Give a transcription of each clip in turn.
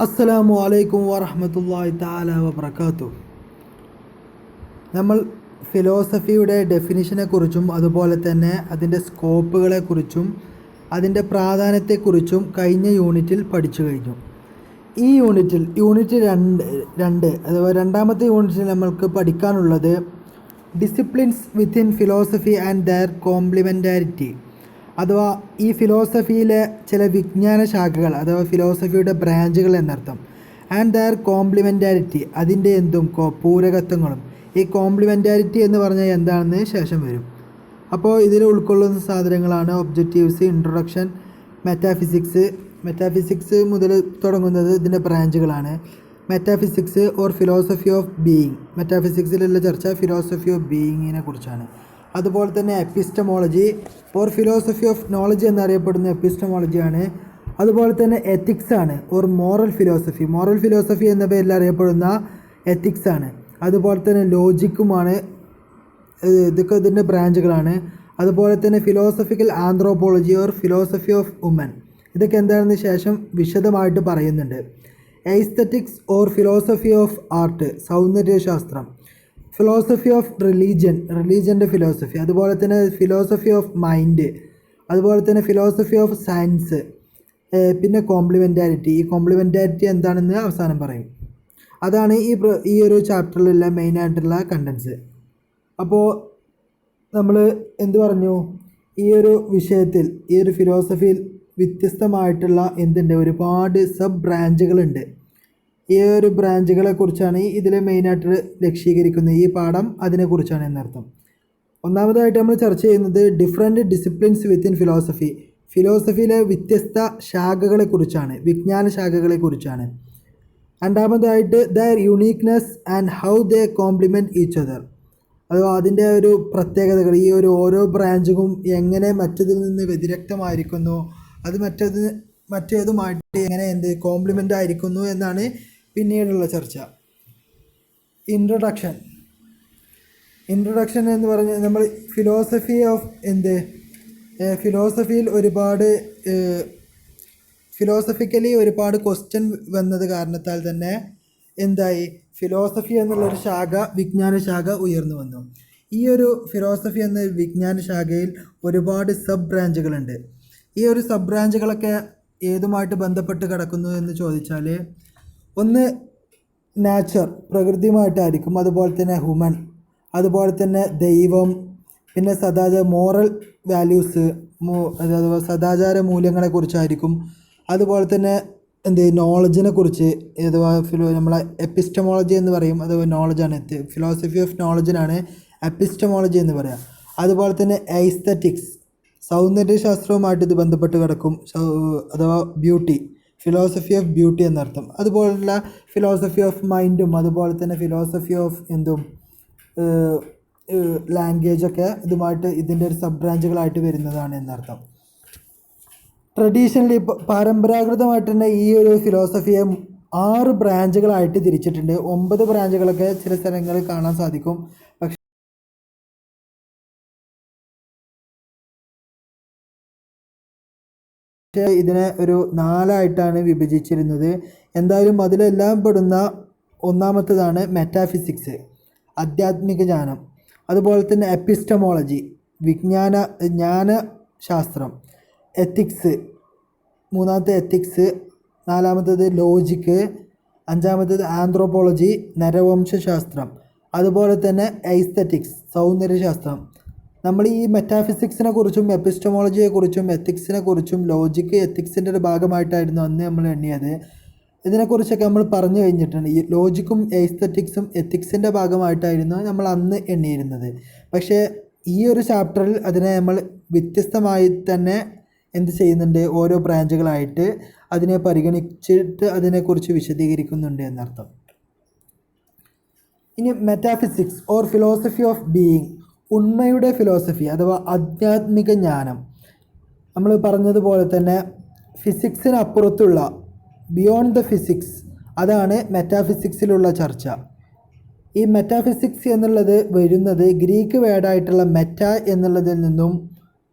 അസ്സലാമു അലൈക്കും വറഹ്മത്തുള്ളാഹി തആല വബറകാതുഹു. നമ്മൾ ഫിലോസഫിയുടെ ഡെഫിനിഷനെക്കുറിച്ചും അതുപോലെ തന്നെ അതിൻ്റെ സ്കോപ്പുകളെക്കുറിച്ചും അതിൻ്റെ പ്രാധാന്യത്തെക്കുറിച്ചും കഴിഞ്ഞ യൂണിറ്റിൽ പഠിച്ചു കഴിഞ്ഞു. ഈ യൂണിറ്റ് രണ്ട് അഥവാ രണ്ടാമത്തെ യൂണിറ്റിൽ നമ്മൾക്ക് പഠിക്കാനുള്ളത് disciplines within philosophy and their complementarity, അഥവാ ഈ ഫിലോസഫിയിലെ ചില വിജ്ഞാന ശാഖകൾ അഥവാ ഫിലോസഫിയുടെ ബ്രാഞ്ചുകൾ എന്നർത്ഥം. ആൻഡ് ദയർ കോംപ്ലിമെൻറ്റാരിറ്റി, അതിൻ്റെ പൂരകത്വങ്ങളും. ഈ കോംപ്ലിമെൻറ്റാരിറ്റി എന്ന് പറഞ്ഞാൽ എന്താണെന്ന് ശേഷം വരും. അപ്പോൾ ഇതിൽ ഉൾക്കൊള്ളുന്ന സാധനങ്ങളാണ് ഒബ്ജക്റ്റീവ്സ്, ഇൻട്രൊഡക്ഷൻ, മെറ്റാഫിസിക്സ് മുതൽ തുടങ്ങുന്നത് ഇതിൻ്റെ ബ്രാഞ്ചുകളാണ്. Metaphysics or philosophy of being, മെറ്റാഫിസിക്സിലുള്ള ചർച്ച ഫിലോസഫി ഓഫ് ബീയിങ്ങിനെ കുറിച്ചാണ്. അതുപോലെ തന്നെ epistemology or philosophy of knowledge എന്നറിയപ്പെടുന്ന എപ്പിസ്റ്റമോളജിയാണ്. അതുപോലെ തന്നെ എത്തിക്സ് ആണ് ഓർ മോറൽ ഫിലോസഫി എന്ന പേരിൽ അറിയപ്പെടുന്ന എത്തിക്സ് ആണ്. അതുപോലെ തന്നെ ലോജിക്കുമാണ്. ഇതൊക്കെ ഇതിൻ്റെ ബ്രാഞ്ചുകളാണ്. അതുപോലെ തന്നെ philosophical anthropology or philosophy of woman, ഇതൊക്കെ എന്താണെന്ന് ശേഷം വിശദമായിട്ട് പറയുന്നുണ്ട്. Aesthetics or philosophy of art, സൗന്ദര്യശാസ്ത്രം. ഫിലോസഫി ഓഫ് റിലീജിയൻ്റെ ഫിലോസഫി. അതുപോലെ തന്നെ ഫിലോസഫി ഓഫ് മൈൻഡ്. അതുപോലെ തന്നെ ഫിലോസഫി ഓഫ് സയൻസ്. പിന്നെ കോംപ്ലിമെൻറ്റാരിറ്റി. ഈ കോംപ്ലിമെൻറ്റാരിറ്റി എന്താണെന്ന് അവസാനം പറയും. അതാണ് ഈ ഒരു ചാപ്റ്ററിലുള്ള മെയിനായിട്ടുള്ള കണ്ടൻസ്. അപ്പോൾ നമ്മൾ എന്ത് പറഞ്ഞു, ഈ ഒരു വിഷയത്തിൽ ഈ ഒരു ഫിലോസഫിയിൽ വ്യത്യസ്തമായിട്ടുള്ള ഒരുപാട് സബ് ബ്രാഞ്ചുകളുണ്ട്. ഈ ഒരു ബ്രാഞ്ചുകളെ കുറിച്ചാണ് ഇതിൽ മെയിനായിട്ട് ലക്ഷീകരിക്കുന്നത്. ഈ പാഠം അതിനെക്കുറിച്ചാണ് എന്നർത്ഥം. ഒന്നാമതായിട്ട് നമ്മൾ ചർച്ച ചെയ്യുന്നത് ഡിഫറെൻറ്റ് ഡിസിപ്ലിൻസ് വിത്തിൻ ഫിലോസഫിയിലെ വ്യത്യസ്ത ശാഖകളെക്കുറിച്ചാണ്, വിജ്ഞാന ശാഖകളെക്കുറിച്ചാണ്. രണ്ടാമതായിട്ട് their uniqueness and how they complement each other, അഥവാ അതിൻ്റെ ഒരു പ്രത്യേകതകൾ, ഈ ഓരോ ബ്രാഞ്ചും എങ്ങനെ മറ്റതിൽ നിന്ന് വ്യതിരക്തമായിരിക്കുന്നു, അത് മറ്റേതുമായിട്ട് എങ്ങനെ കോംപ്ലിമെൻ്റ് ആയിരിക്കുന്നു എന്നാണ് പിന്നീടുള്ള ചർച്ച. ഇൻട്രൊഡക്ഷൻ എന്ന് പറഞ്ഞാൽ നമ്മൾ ഫിലോസഫിയിൽ ഫിലോസഫിക്കലി ഒരുപാട് ക്വസ്റ്റ്യൻ വന്നത് കാരണത്താൽ തന്നെ ഫിലോസഫി എന്നുള്ളൊരു വിജ്ഞാന ശാഖ ഉയർന്നു വന്നു. ഈ ഒരു ഫിലോസഫി എന്ന വിജ്ഞാന ശാഖയിൽ ഒരുപാട് സബ് ബ്രാഞ്ചുകളുണ്ട്. ഈ ഒരു സബ് ബ്രാഞ്ചുകളൊക്കെ ഏതുമായിട്ട് ബന്ധപ്പെട്ട് കിടക്കുന്നു എന്ന് ചോദിച്ചാൽ, ഒന്ന് നാച്ചർ, പ്രകൃതിയുമായിട്ടായിരിക്കും. അതുപോലെ തന്നെ ഹ്യൂമൻ, അതുപോലെ തന്നെ ദൈവം, പിന്നെ മോറൽ വാല്യൂസ്, അഥവാ സദാചാര മൂല്യങ്ങളെക്കുറിച്ചായിരിക്കും. അതുപോലെ തന്നെ നോളജിനെ കുറിച്ച്, അഥവാ നമ്മളെ എപ്പിസ്റ്റമോളജി എന്ന് പറയും, അഥവാ നോളജാണ്. ഫിലോസഫി ഓഫ് നോളജിനാണ് എപ്പിസ്റ്റമോളജി എന്ന് പറയാം. അതുപോലെ തന്നെ എസ്തെറ്റിക്സ്, സൗന്ദര്യശാസ്ത്രവുമായിട്ട് ഇത് ബന്ധപ്പെട്ട് കിടക്കും, അഥവാ ബ്യൂട്ടി, ഫിലോസഫി ഓഫ് ബ്യൂട്ടി എന്നർത്ഥം. അതുപോലുള്ള ഫിലോസഫി ഓഫ് മൈൻഡും, അതുപോലെ തന്നെ ഫിലോസഫി ഓഫ് ലാംഗ്വേജൊക്കെ ഇതുമായിട്ട് ഇതിൻ്റെ ഒരു സബ് ബ്രാഞ്ചുകളായിട്ട് വരുന്നതാണ് എന്നർത്ഥം. ട്രഡീഷണലി പരമ്പരാഗതമായിട്ട് തന്നെ ഈ ഒരു ഫിലോസഫിയെ 6 ബ്രാഞ്ചുകളായിട്ട് തിരിച്ചിട്ടുണ്ട്. 9 ബ്രാഞ്ചുകളൊക്കെ ചില സ്ഥലങ്ങളിൽ കാണാൻ സാധിക്കും. പക്ഷേ ഇതിനെ ഒരു 4ആയിട്ടാണ് വിഭജിച്ചിരുന്നത്. എന്തായാലും അതിലെല്ലാം പെടുന്ന ഒന്നാമത്തേതാണ് മെറ്റാഫിസിക്സ്, ആധ്യാത്മിക ജ്ഞാനം. അതുപോലെ തന്നെ എപ്പിസ്റ്റമോളജി, ജ്ഞാനശാസ്ത്രം. എത്തിക്സ്, മൂന്നാമത്തെ എത്തിക്സ്. നാലാമത്തേത് ലോജിക്ക്. അഞ്ചാമത്തേത് ആന്ത്രോപോളജി, നരവംശാസ്ത്രം. അതുപോലെ തന്നെ എസ്തെറ്റിക്സ്, സൗന്ദര്യശാസ്ത്രം. നമ്മൾ ഈ മെറ്റാഫിസിക്സിനെ കുറിച്ചും എപ്പിസ്റ്റമോളജിയെക്കുറിച്ചും എത്തിക്സിനെക്കുറിച്ചും ലോജിക്ക് എത്തിക്സിൻ്റെ ഒരു ഭാഗമായിട്ടായിരുന്നു അന്ന് നമ്മൾ എണ്ണിയത്. ഇതിനെക്കുറിച്ചൊക്കെ നമ്മൾ പറഞ്ഞു കഴിഞ്ഞിട്ടുണ്ട്. ഈ ലോജിക്കും എസ്തെറ്റിക്സും എത്തിക്സിൻ്റെ ഭാഗമായിട്ടായിരുന്നു നമ്മൾ അന്ന് എണ്ണിയിരുന്നത്. പക്ഷേ ഈ ഒരു ചാപ്റ്ററിൽ അതിനെ നമ്മൾ വ്യത്യസ്തമായി തന്നെ ചെയ്യുന്നുണ്ട്, ഓരോ ബ്രാഞ്ചുകളായിട്ട് അതിനെ പരിഗണിച്ചിട്ട് അതിനെക്കുറിച്ച് വിശദീകരിക്കുന്നുണ്ട് എന്നർത്ഥം. ഇനി metaphysics or philosophy of being, ഉണ്മയുടെ ഫിലോസഫി അഥവാ ആധ്യാത്മിക ജ്ഞാനം. നമ്മൾ പറഞ്ഞതുപോലെ തന്നെ ഫിസിക്സിനപ്പുറത്തുള്ള ബിയോണ്ട് ദ ഫിസിക്സ്, അതാണ് മെറ്റാഫിസിക്സിലുള്ള ചർച്ച. ഈ മെറ്റാഫിസിക്സ് എന്നുള്ളത് വരുന്നത് ഗ്രീക്ക് വേർഡായിട്ടുള്ള മെറ്റ എന്നുള്ളതിൽ നിന്നും,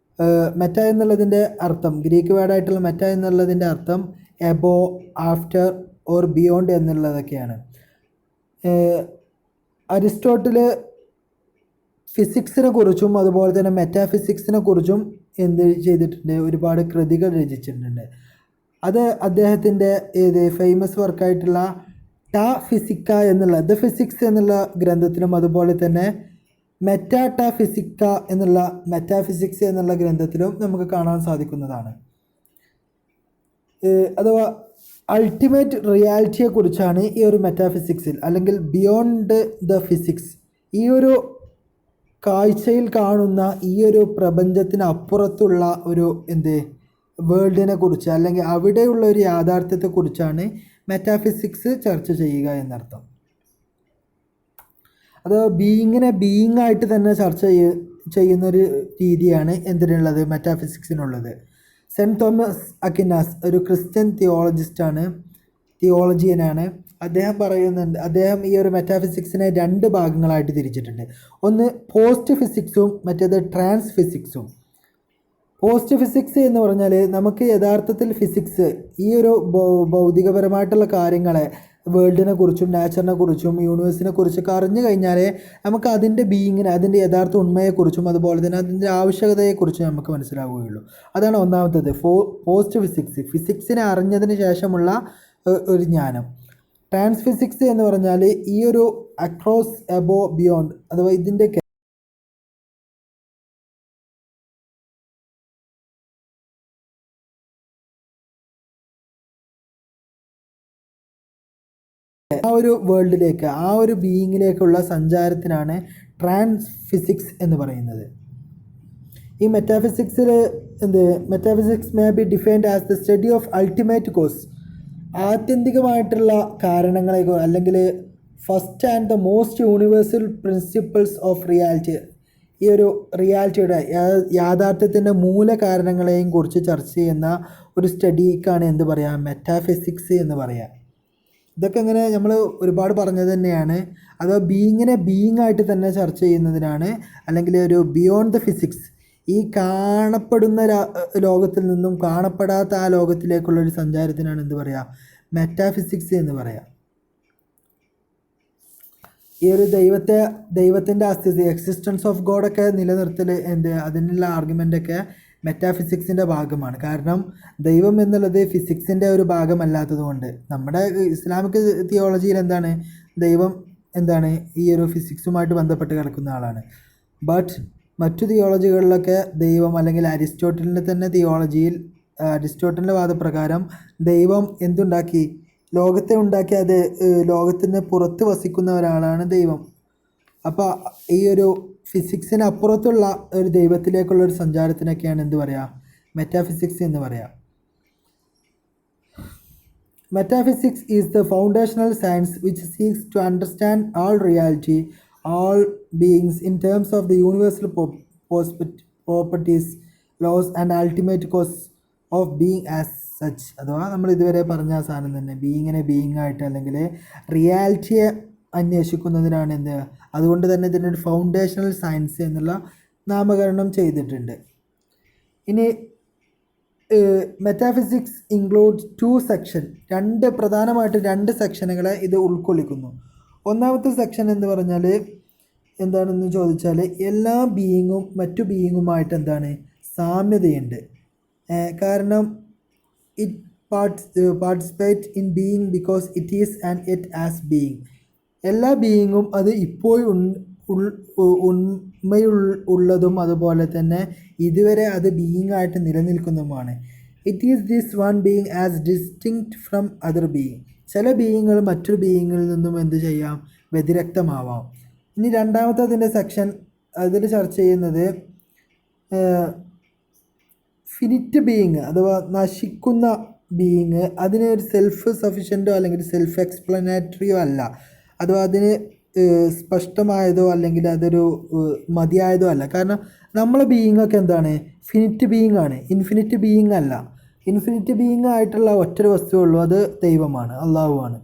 മെറ്റ എന്നുള്ളതിൻ്റെ അർത്ഥം, ഗ്രീക്ക് വേർഡായിട്ടുള്ള മെറ്റ എന്നുള്ളതിൻ്റെ അർത്ഥം എബോ, ആഫ്റ്റർ ഓർ ബിയോണ്ട് എന്നുള്ളതൊക്കെയാണ്. അരിസ്റ്റോട്ടിൽ ഫിസിക്സിനെ കുറിച്ചും അതുപോലെ തന്നെ മെറ്റാഫിസിക്സിനെ കുറിച്ചും എന്ത് ചെയ്തിട്ടുണ്ട്, ഒരുപാട് കൃതികൾ രചിച്ചിട്ടുണ്ട്. അത് അദ്ദേഹത്തിൻ്റെ ഫേമസ് വർക്കായിട്ടുള്ള ടാ ഫിസിക്ക എന്നുള്ള ദ ഫിസിക്സ് എന്നുള്ള ഗ്രന്ഥത്തിലും അതുപോലെ തന്നെ മെറ്റാ ഫിസിക്ക എന്നുള്ള മെറ്റാഫിസിക്സ് എന്നുള്ള ഗ്രന്ഥത്തിലും നമുക്ക് കാണാൻ സാധിക്കുന്നതാണ്. അഥവാ അൾട്ടിമേറ്റ് റിയാലിറ്റിയെക്കുറിച്ചാണ് ഈ ഒരു മെറ്റാഫിസിക്സിൽ അല്ലെങ്കിൽ ബിയോണ്ട് ദ ഫിസിക്സ്, ഈ ഒരു കാഴ്ചയിൽ കാണുന്ന ഈ ഒരു പ്രപഞ്ചത്തിന് അപ്പുറത്തുള്ള ഒരു വേൾഡിനെ കുറിച്ച് അല്ലെങ്കിൽ അവിടെയുള്ള ഒരു യാഥാർത്ഥ്യത്തെക്കുറിച്ചാണ് മെറ്റാഫിസിക്സ് ചർച്ച ചെയ്യുക എന്നർത്ഥം. അത് ബീയിങ് ആയിട്ട് തന്നെ ചർച്ച ചെയ്യുന്നൊരു രീതിയാണ് എന്തിനുള്ളത്, മെറ്റാഫിസിക്സിനുള്ളത്. സെൻറ്റ് തോമസ് അക്വിനാസ് ഒരു ക്രിസ്ത്യൻ തിയോളജിയനാണ്. അദ്ദേഹം പറയുന്നുണ്ട്, അദ്ദേഹം ഈ ഒരു മെറ്റാഫിസിക്സിനെ 2 ഭാഗങ്ങളായിട്ട് തിരിച്ചിട്ടുണ്ട്. ഒന്ന് പോസ്റ്റ് ഫിസിക്സും മറ്റേത് ട്രാൻസ് ഫിസിക്സും. പോസ്റ്റ് ഫിസിക്സ് എന്ന് പറഞ്ഞാൽ നമുക്ക് യഥാർത്ഥത്തിൽ ഫിസിക്സ് ഈ ഒരു ഭൗതികപരമായിട്ടുള്ള കാര്യങ്ങളെ, വേൾഡിനെ കുറിച്ചും നാച്ചറിനെ കുറിച്ചും യൂണിവേഴ്സിനെ കുറിച്ചൊക്കെ അറിഞ്ഞു കഴിഞ്ഞാൽ നമുക്ക് അതിൻ്റെ ബീയിങ്ങിനെ, അതിൻ്റെ യഥാർത്ഥ ഉണ്മയെക്കുറിച്ചും അതുപോലെ തന്നെ അതിൻ്റെ ആവശ്യകതയെക്കുറിച്ചും നമുക്ക് മനസ്സിലാവുകയുള്ളൂ. അതാണ് ഒന്നാമത്തേത് പോസ്റ്റ് ഫിസിക്സ്, ഫിസിക്സിനെ അറിഞ്ഞതിന് ശേഷമുള്ള ഒരു ജ്ഞാനം. ട്രാൻസ് ഫിസിക്സ് എന്ന് പറഞ്ഞാൽ ഈ ഒരു അക്രോസ്, എബോ, ബിയോണ്ട് അഥവാ ഇതിൻ്റെ ആ ഒരു വേൾഡിലേക്ക്, ആ ഒരു ബീയിങ്ങിലേക്കുള്ള സഞ്ചാരത്തിനാണ് ട്രാൻസ് ഫിസിക്സ് എന്ന് പറയുന്നത്. ഈ മെറ്റാഫിസിക്സിൽ metaphysics may be defined as the study of ultimate cause, ആത്യന്തികമായിട്ടുള്ള കാരണങ്ങളെ അല്ലെങ്കിൽ first and the most universal principles of reality, ഈ ഒരു റിയാലിറ്റിയുടെ യാഥാർത്ഥ്യത്തിൻ്റെ മൂലകാരണങ്ങളെയും കുറിച്ച് ചർച്ച ചെയ്യുന്ന ഒരു സ്റ്റഡിക്കാണ് എന്ത് പറയുക, മെറ്റാഫിസിക്സ് എന്ന് പറയുക. ഇതൊക്കെ ഇങ്ങനെ നമ്മൾ ഒരുപാട് പറഞ്ഞത് തന്നെയാണ്. അഥവാ ബീയിങ്ങിനെ ബീയിങ് തന്നെ ചർച്ച ചെയ്യുന്നതിനാണ്, അല്ലെങ്കിൽ ഒരു ബിയോണ്ട് ദ ഫിസിക്സ്, ഈ കാണപ്പെടുന്ന ലോകത്തിൽ നിന്നും കാണപ്പെടാത്ത ആ ലോകത്തിലേക്കുള്ളൊരു സഞ്ചാരത്തിനാണ് എന്ത് പറയുക, മെറ്റാഫിസിക്സ് എന്ന് പറയുക. ഈ ഒരു ദൈവത്തിൻ്റെ അസ്തിത്വം, എക്സിസ്റ്റൻസ് ഓഫ് ഗോഡൊക്കെ നിലനിർത്തൽ അതിനുള്ള ആർഗ്യുമെൻ്റൊക്കെ മെറ്റാഫിസിക്സിൻ്റെ ഭാഗമാണ്. കാരണം ദൈവം എന്നുള്ളത് ഫിസിക്സിൻ്റെ ഒരു ഭാഗമല്ലാത്തത് കൊണ്ട്. നമ്മുടെ ഇസ്ലാമിക് തിയോളജിയിൽ ദൈവം ഈ ഒരു ഫിസിക്സുമായിട്ട് ബന്ധപ്പെട്ട് കിടക്കുന്ന ആളാണ്. ബട്ട് മറ്റു തിയോളജികളിലൊക്കെ ദൈവം, അല്ലെങ്കിൽ അരിസ്റ്റോട്ടലിൻ്റെ തന്നെ തിയോളജിയിൽ, അരിസ്റ്റോട്ടലിൻ്റെ വാദപ്രകാരം ദൈവം എന്തുണ്ടാക്കി, ലോകത്തെ ഉണ്ടാക്കി, അത് ലോകത്തിന് പുറത്ത് വസിക്കുന്ന ഒരാളാണ് ദൈവം. അപ്പോൾ ഈ ഒരു ഫിസിക്സിന് അപ്പുറത്തുള്ള ഒരു ദൈവത്തിലേക്കുള്ള ഒരു സഞ്ചാരത്തിനൊക്കെയാണ് എന്ത് പറയുക, മെറ്റാഫിസിക്സ് എന്ന് പറയുക. Metaphysics is the foundational science which seeks to understand all reality, all beings in terms of the universal properties, laws and ultimate cause of being as such. അഥവാ നമ്മൾ ഇതുവരെ പറഞ്ഞ ആ സാധനം തന്നെ, ബീയിങ്ങിനെ ബീയിങ്ങായിട്ട് അല്ലെങ്കിൽ റിയാലിറ്റിയെ അന്വേഷിക്കുന്നതിനാണ് അതുകൊണ്ട് തന്നെ ഇതിനൊരു ഫൗണ്ടേഷണൽ സയൻസ് എന്നുള്ള നാമകരണം ചെയ്തിട്ടുണ്ട്. ഇനി മെറ്റാഫിസിക്സ് ഇൻക്ലൂഡ്സ് 2 സെക്ഷൻ, പ്രധാനമായിട്ട് 2 സെക്ഷനുകളെ ഇത് ഉൾക്കൊള്ളിക്കുന്നു. ഒന്നാമത്തെ സെക്ഷൻ എന്ന് പറഞ്ഞാൽ എന്താണെന്ന് ചോദിച്ചാൽ, എല്ലാ ബീയിങ്ങും മറ്റു ബീയിങ്ങുമായിട്ട് സാമ്യതയുണ്ട്. കാരണം it participate in being because it is and it as being. എല്ലാ ബീയിങ്ങും അത് ഇപ്പോഴും ഉള്ളതും അതുപോലെ തന്നെ ഇതുവരെ അത് ബീയിങ് ആയിട്ട് നിലനിൽക്കുന്നതുമാണ്. It is this one being as distinct from other being. ചില ബീയിങ്ങുകൾ മറ്റൊരു ബീയിങ്ങിൽ നിന്നും വ്യതിരക്തമാവാം. ഇനി രണ്ടാമത്തെ അതിൻ്റെ സെക്ഷൻ, അതിൽ ചർച്ച ചെയ്യുന്നത് ഫിനിറ്റ് ബീയിങ് അഥവാ നശിക്കുന്ന ബീയിങ്. അതിന് ഒരു സെൽഫ് സഫിഷ്യൻറ്റോ അല്ലെങ്കിൽ സെൽഫ് എക്സ്പ്ലനേറ്ററിയോ അല്ല, അഥവാ അതിന് സ്പഷ്ടമായതോ അല്ലെങ്കിൽ അതൊരു മതിയായതോ അല്ല. കാരണം നമ്മളെ ബീയിങ്ങൊക്കെ ഫിനിറ്റ് ബീയിങ് ആണ്, ഇൻഫിനിറ്റ് ബീയിങ് അല്ല. ഇൻഫിനിറ്റ് ബീയിങ് ആയിട്ടുള്ള ഒറ്റൊരു വസ്തുവേ ഉള്ളൂ, അത് ദൈവമാണ്, അള്ളാഹുവാണ്.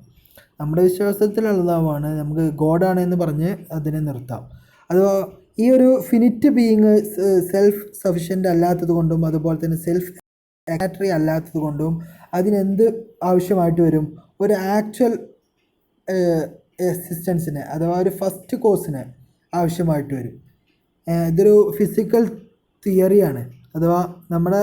നമ്മുടെ വിശ്വാസത്തിൽ അള്ളാഹുവാണ്, നമുക്ക് ഗോഡാണ് എന്ന് പറഞ്ഞ് അതിനെ നിർത്താം. അഥവാ ഈ ഒരു ഫിനിറ്റ് ബീയിങ് സെൽഫ് സഫിഷ്യൻ്റ് അല്ലാത്തത് കൊണ്ടും അതുപോലെ തന്നെ സെൽഫ് എക്സ്പ്ലനേറ്ററി അല്ലാത്തത് കൊണ്ടും അതിനെന്ത് ആവശ്യമായിട്ട് വരും, ഒരു ആക്ച്വൽ എക്സിസ്റ്റൻസിന് അഥവാ ഒരു ഫസ്റ്റ് കോസിന് ആവശ്യമായിട്ട് വരും. ഇതൊരു ഫിസിക്കൽ തിയറിയാണ്. അഥവാ നമ്മുടെ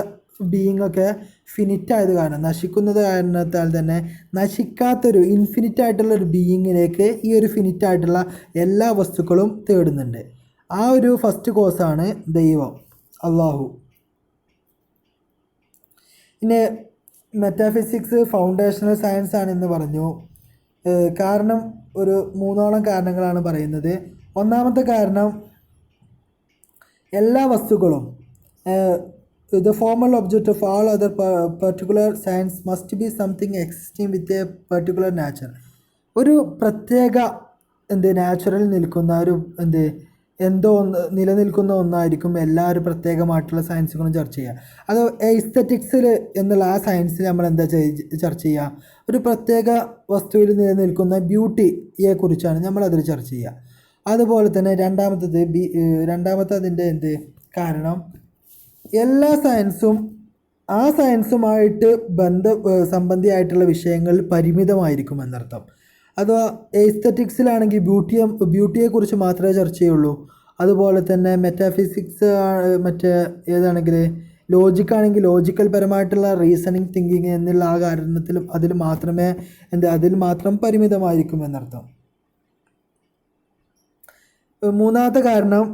ബീയിങ് ഒക്കെ ഫിനിറ്റ് ആയത് കാരണം, നശിക്കുന്നത് കാരണത്താൽ തന്നെ നശിക്കാത്തൊരു ഇൻഫിനിറ്റ് ആയിട്ടുള്ള ഒരു ബീയിങ്ങിലേക്ക് ഈ ഒരു ഫിനിറ്റ് ആയിട്ടുള്ള എല്ലാ വസ്തുക്കളും തേടുന്നുണ്ട്. ആ ഒരു ഫസ്റ്റ് കോസാണ് ദൈവം, അള്ളാഹു. പിന്നെ മെറ്റാഫിസിക്സ് ഫൗണ്ടേഷണൽ സയൻസ് ആണെന്ന് പറഞ്ഞു. കാരണം ഒരു 3 കാരണങ്ങളാണ് പറയുന്നത്. ഒന്നാമത്തെ കാരണം, എല്ലാ വസ്തുക്കളും the formal object of all other particular science must be something existing with a particular nature. ഒരു പ്രത്യേക നാച്ചുറൽ നിൽക്കുന്ന ഒരു എന്തോ ഒന്ന് നിലനിൽക്കുന്ന ഒന്നായിരിക്കും എല്ലാ ഒരു പ്രത്യേകമായിട്ടുള്ള സയൻസുകളും ചർച്ച ചെയ്യുക. അത് എസ്തെറ്റിക്സിൽ എന്നുള്ള ആ സയൻസിൽ നമ്മൾ എന്താ ചർച്ച ചെയ്യുക, ഒരു പ്രത്യേക വസ്തുവിൽ നിലനിൽക്കുന്ന ബ്യൂട്ടിയെ കുറിച്ചാണ് നമ്മളതിൽ ചർച്ച ചെയ്യുക. അതുപോലെ തന്നെ രണ്ടാമത്തെ അതിൻ്റെ കാരണം, എല്ലാ സയൻസും ആ സയൻസുമായിട്ട് സംബന്ധിയായിട്ടുള്ള വിഷയങ്ങൾ പരിമിതമായിരിക്കും എന്നർത്ഥം. അഥവാ എസ്തെറ്റിക്സിലാണെങ്കിൽ ബ്യൂട്ടിയെക്കുറിച്ച് മാത്രമേ ചർച്ച ചെയ്യുള്ളൂ. അതുപോലെ തന്നെ മെറ്റാഫിസിക്സ് ഏതാണെങ്കിൽ ലോജിക്കാണെങ്കിൽ ലോജിക്കൽ പരമായിട്ടുള്ള റീസണിങ് തിങ്കിങ് എന്നുള്ള ആ കാരണത്തിലും അതിൽ മാത്രം പരിമിതമായിരിക്കും എന്നർത്ഥം. മൂന്നാമത്തെ കാരണം,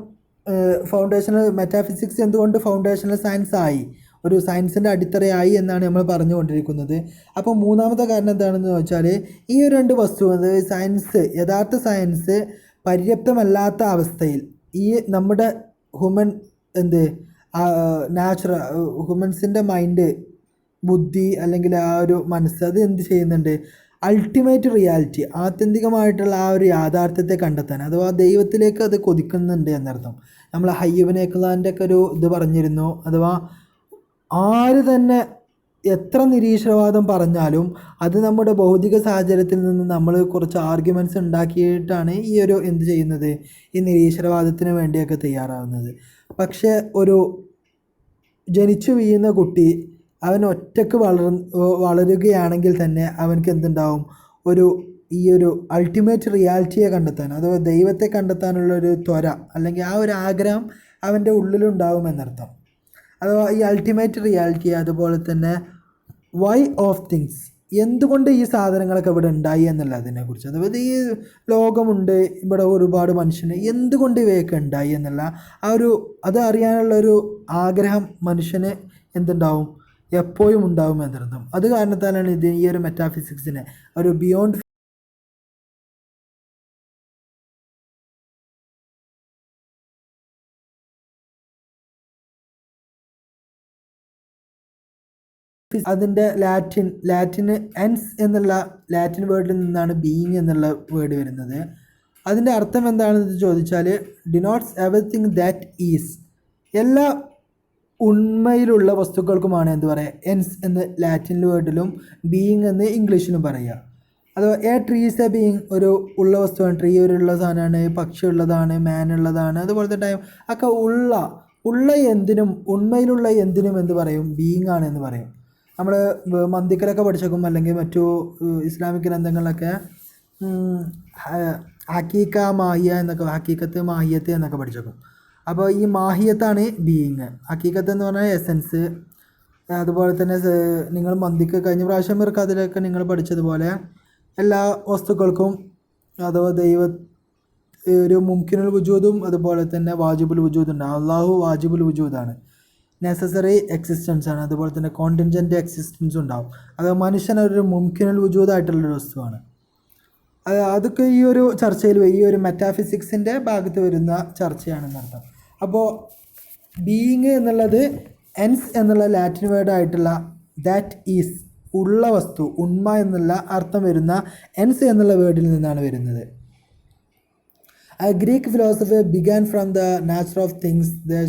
മെറ്റാഫിസിക്സ് എന്തുകൊണ്ട് ഫൗണ്ടേഷണൽ സയൻസ് ആയി, ഒരു സയൻസിൻ്റെ അടിത്തറയായി എന്നാണ് നമ്മൾ പറഞ്ഞുകൊണ്ടിരിക്കുന്നത്. അപ്പോൾ മൂന്നാമത്തെ കാരണം എന്താണെന്ന് വെച്ചാൽ, ഈ ഒരു 2 വസ്തു യഥാർത്ഥ സയൻസ് പര്യാപ്തമല്ലാത്ത അവസ്ഥയിൽ ഈ നമ്മുടെ ഹ്യൂമൻസിൻ്റെ മൈൻഡ്, ബുദ്ധി അല്ലെങ്കിൽ ആ ഒരു മനസ്സ് അത് എന്ത് ചെയ്യുന്നുണ്ട്, അൾട്ടിമേറ്റ് റിയാലിറ്റി, ആത്യന്തികമായിട്ടുള്ള ആ ഒരു യാഥാർത്ഥ്യത്തെ കണ്ടെത്താൻ അഥവാ ദൈവത്തിലേക്ക് അത് കൊതിക്കുന്നുണ്ട് എന്നർത്ഥം. നമ്മൾ ഹയ്യബിനേക്കുള്ളതിൻ്റെ ഒക്കെ ഒരു ഇത് പറഞ്ഞിരുന്നു. അഥവാ ആര് തന്നെ എത്ര നിരീശ്വരവാദം പറഞ്ഞാലും അത് നമ്മുടെ ഭൗതിക സാഹചര്യത്തിൽ നിന്ന് നമ്മൾ കുറച്ച് ആർഗ്യുമെൻറ്റ്സ് ഉണ്ടാക്കിയിട്ടാണ് ഈ ഒരു ചെയ്യുന്നത്, ഈ നിരീശ്വരവാദത്തിന് വേണ്ടിയൊക്കെ തയ്യാറാവുന്നത്. പക്ഷേ ഒരു ജനിച്ചു വീഴുന്ന കുട്ടി അവൻ ഒറ്റക്ക് വളരുകയാണെങ്കിൽ തന്നെ അവനക്ക് എന്തുണ്ടാവും, ഈ ഒരു അൾട്ടിമേറ്റ് റിയാലിറ്റിയെ കണ്ടെത്താൻ അഥവാ ദൈവത്തെ കണ്ടെത്താനുള്ളൊരു ത്വര അല്ലെങ്കിൽ ആ ഒരു ആഗ്രഹം അവൻ്റെ ഉള്ളിലുണ്ടാവുമെന്നർത്ഥം. അഥവാ ഈ അൾട്ടിമേറ്റ് റിയാലിറ്റി, അതുപോലെ തന്നെ വൈ ഓഫ് തിങ്സ്, എന്തുകൊണ്ട് ഈ സാധനങ്ങളൊക്കെ ഇവിടെ ഉണ്ടായി എന്നുള്ളതിനെക്കുറിച്ച്, അതായത് ഈ ലോകമുണ്ട്, ഇവിടെ ഒരുപാട് മനുഷ്യന് എന്തുകൊണ്ട് ഇവയൊക്കെ ഉണ്ടായി എന്നുള്ള അത് അറിയാനുള്ളൊരു ആഗ്രഹം മനുഷ്യന് എന്തുണ്ടാവും, എപ്പോഴും ഉണ്ടാവും എന്നർത്ഥം. അത് കാരണത്താലാണ് ഈ ഒരു മെറ്റാഫിസിക്സിനെ ഒരു ബിയോണ്ട് അതിൻ്റെ ലാറ്റിന് എൻസ് എന്നുള്ള ലാറ്റിൻ വേർഡിൽ നിന്നാണ് ബീയിങ് എന്നുള്ള വേർഡ് വരുന്നത്. അതിൻ്റെ അർത്ഥം എന്താണെന്ന് ചോദിച്ചാൽ, ഡിനോട്ട്സ് എവറിത്തിങ് ദാറ്റ് ഈസ്, എല്ലാ ഉണ്മയിലുള്ള വസ്തുക്കൾക്കുമാണ് എന്ത് പറയുക, എൻസ് എന്ന് ലാറ്റിൻ വേർഡിലും ബീയിങ് എന്ന് ഇംഗ്ലീഷിലും പറയുക. അഥവാ A tree is A being, ഒരു ഉള്ള വസ്തുവാണ്. ട്രീ ഉള്ള സാധനമാണ്, പക്ഷി ഉള്ളതാണ്, മാൻ ഉള്ളതാണ്. അതുപോലത്തെ ടൈം ഒക്കെ ഉള്ള എന്തിനും, ഉണ്മയിലുള്ള എന്തിനും എന്ത് പറയും, ബീയിങ് ആണ് എന്ന് പറയും. നമ്മൾ മന്ദിക്കലൊക്കെ പഠിച്ചേക്കും, അല്ലെങ്കിൽ മറ്റു ഇസ്ലാമിക് ഗ്രന്ഥങ്ങളിലൊക്കെ ഹക്കീക്ക മാഹിയ എന്നൊക്കെ, ഹക്കീക്കത്ത് മാഹിയത്ത് എന്നൊക്കെ പഠിച്ചേക്കും. അപ്പോൾ ഈ മാഹിയത്താണ് ബീയിങ്. ഹക്കീക്കത്ത് എന്ന് പറഞ്ഞാൽ എസൻസ്. അതുപോലെ തന്നെ നിങ്ങൾ മന്ദിക്ക് കഴിഞ്ഞ പ്രാവശ്യം അതിലൊക്കെ നിങ്ങൾ പഠിച്ചതുപോലെ എല്ലാ വസ്തുക്കൾക്കും അഥവാ ഒരു മുംകിനുൽ വുജൂദും അതുപോലെ തന്നെ വാജിബുൽ വുജൂദ് ഉണ്ട്. അള്ളാഹു വാജിബുൽ വുജൂദാണ്, നെസസറി എക്സിസ്റ്റൻസ് ആണ്. അതുപോലെ തന്നെ കോണ്ടിൻജൻ്റ് എക്സിസ്റ്റൻസ് ഉണ്ടാവും. അത് മനുഷ്യനൊരു മുംകിനുൽ വുജൂദായിട്ടുള്ളൊരു വസ്തുവാണ്. അതൊക്കെ ഈ ഒരു ചർച്ചയിൽ, ഈ ഒരു മെറ്റാഫിസിക്സിൻ്റെ ഭാഗത്ത് വരുന്ന ചർച്ചയാണെന്നർത്ഥം. അപ്പോൾ ബീയിങ് എന്നുള്ളത് എൻസ് എന്നുള്ള ലാറ്റിൻ വേർഡായിട്ടുള്ള ദാറ്റ് ഈസ്, ഉള്ള വസ്തു, ഉണ്മ എന്നുള്ള അർത്ഥം വരുന്ന എൻസ് എന്നുള്ള വേർഡിൽ നിന്നാണ് വരുന്നത്. Greek philosophy began from the nature of things the